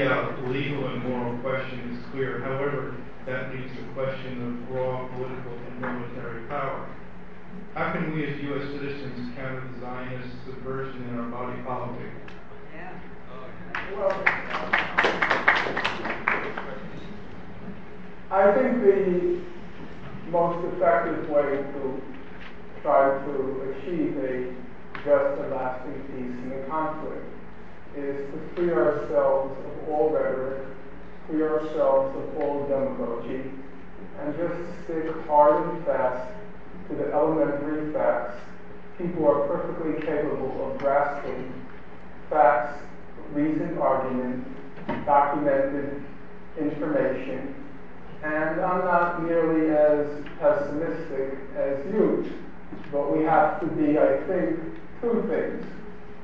the legal and moral question is clear. However, that leaves the question of raw political and military power. How can we as U.S. citizens counter the Zionist subversion in our body politic? Well, I think the most effective way to try to achieve a just and lasting peace in the conflict is to free ourselves of all rhetoric, free ourselves of all demagogy, and just stick hard and fast to the elementary facts. People are perfectly capable of grasping facts, reasoned argument, documented information, and I'm not nearly as pessimistic as you, but we have to be, I think, two things.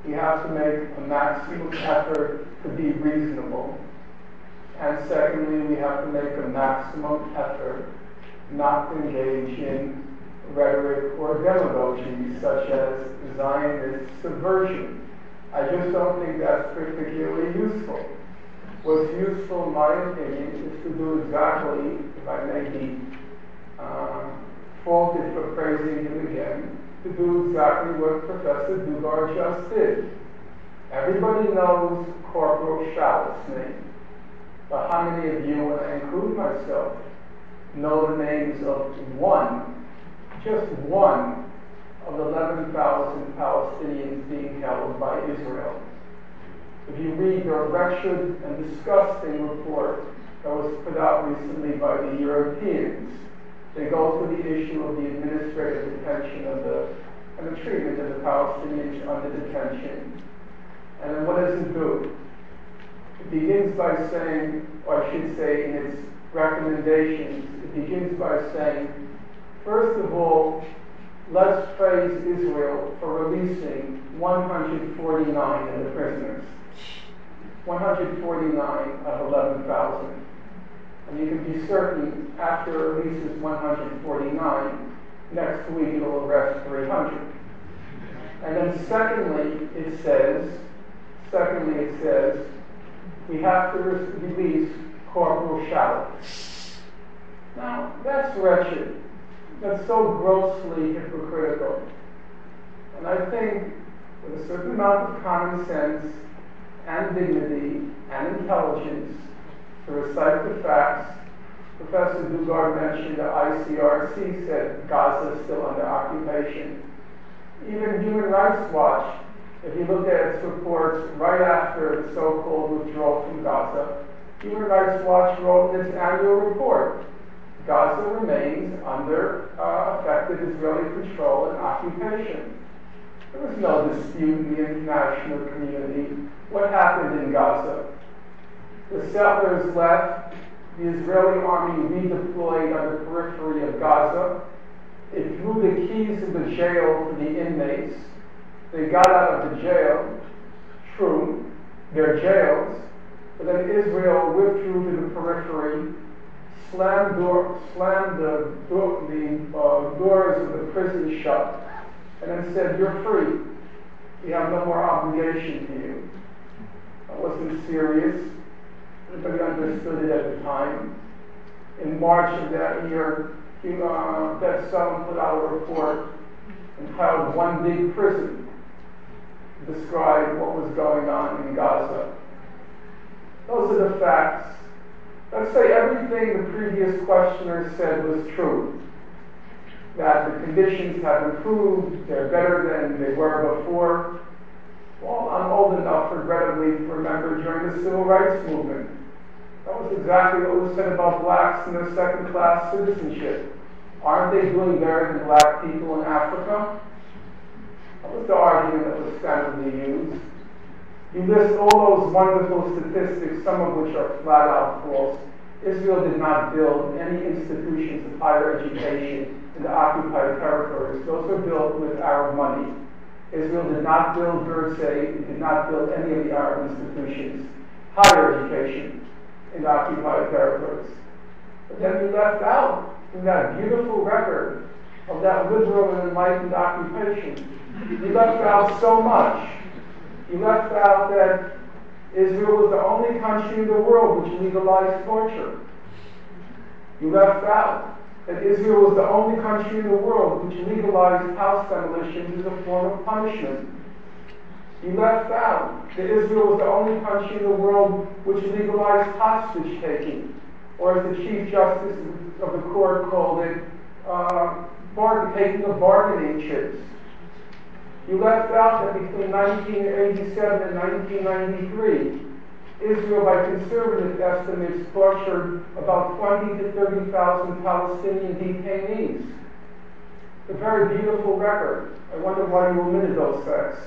We have to make a maximum effort to be reasonable, and secondly, we have to make a maximum effort not to engage in rhetoric or demagogy such as Zionist subversion. I just don't think that's particularly useful. What's useful, in my opinion, is to do exactly, if I may be faulted for praising him again, to do exactly what Professor Dugard just did. Everybody knows Corporal Shallot's name, but how many of you, and I include myself, know the names of just one of 11,000 Palestinians being held by Israel? If you read their wretched and disgusting report that was put out recently by the Europeans, they go through the issue of the administrative detention and the treatment of the Palestinians under detention. And then what does it do? It begins by saying, or I should say in its recommendations, it begins by saying, first of all, let's praise Israel for releasing 149 of the prisoners. 149 of 11,000. And you can be certain after it releases 149, next week it will arrest 300. And then secondly it says, we have to release Corporal Shallot. Now, that's wretched. That's so grossly hypocritical. And I think with a certain amount of common sense and dignity and intelligence to recite the facts, Professor Dugard mentioned the ICRC said Gaza is still under occupation. Even Human Rights Watch, if you look at its reports right after the so-called withdrawal from Gaza, Human Rights Watch wrote in its annual report, Gaza remains under effective Israeli control and occupation. There was no dispute in the international community. What happened in Gaza? The settlers left, the Israeli army redeployed on the periphery of Gaza. It threw the keys of the jail to the inmates. They got out of the jail, true, their jails, but then Israel withdrew to the periphery, slammed the doors of the prison shut, and then said, you're free. We have no more obligation to you. That wasn't serious. Everybody understood it at the time. In March of that year, Beth Sullivan put out a report entitled One Big Prison to describe what was going on in Gaza. Those are the facts. Let's say everything the previous questioner said was true. That the conditions have improved, they're better than they were before. Well, I'm old enough, regrettably, to remember during the Civil Rights Movement. That was exactly what was said about blacks and their second-class citizenship. Aren't they doing better than black people in Africa? That was the argument that was standardly used. You list all those wonderful statistics, some of which are flat out false. Israel did not build any institutions of higher education in the occupied territories. Those were built with Arab money. Israel did not build Versailles, it did not build any of the Arab institutions. Higher education in the occupied territories. But then you left out in that beautiful record of that liberal and enlightened occupation. You left out so much. You left out that Israel was the only country in the world which legalized torture. You left out that Israel was the only country in the world which legalized house demolition as a form of punishment. You left out that Israel was the only country in the world which legalized hostage taking, or as the Chief Justice of the court called it, taking of bargaining chips. You left out that between 1987 and 1993, Israel, by conservative estimates, tortured about 20 to 30,000 Palestinian detainees. A very beautiful record. I wonder why you omitted those facts.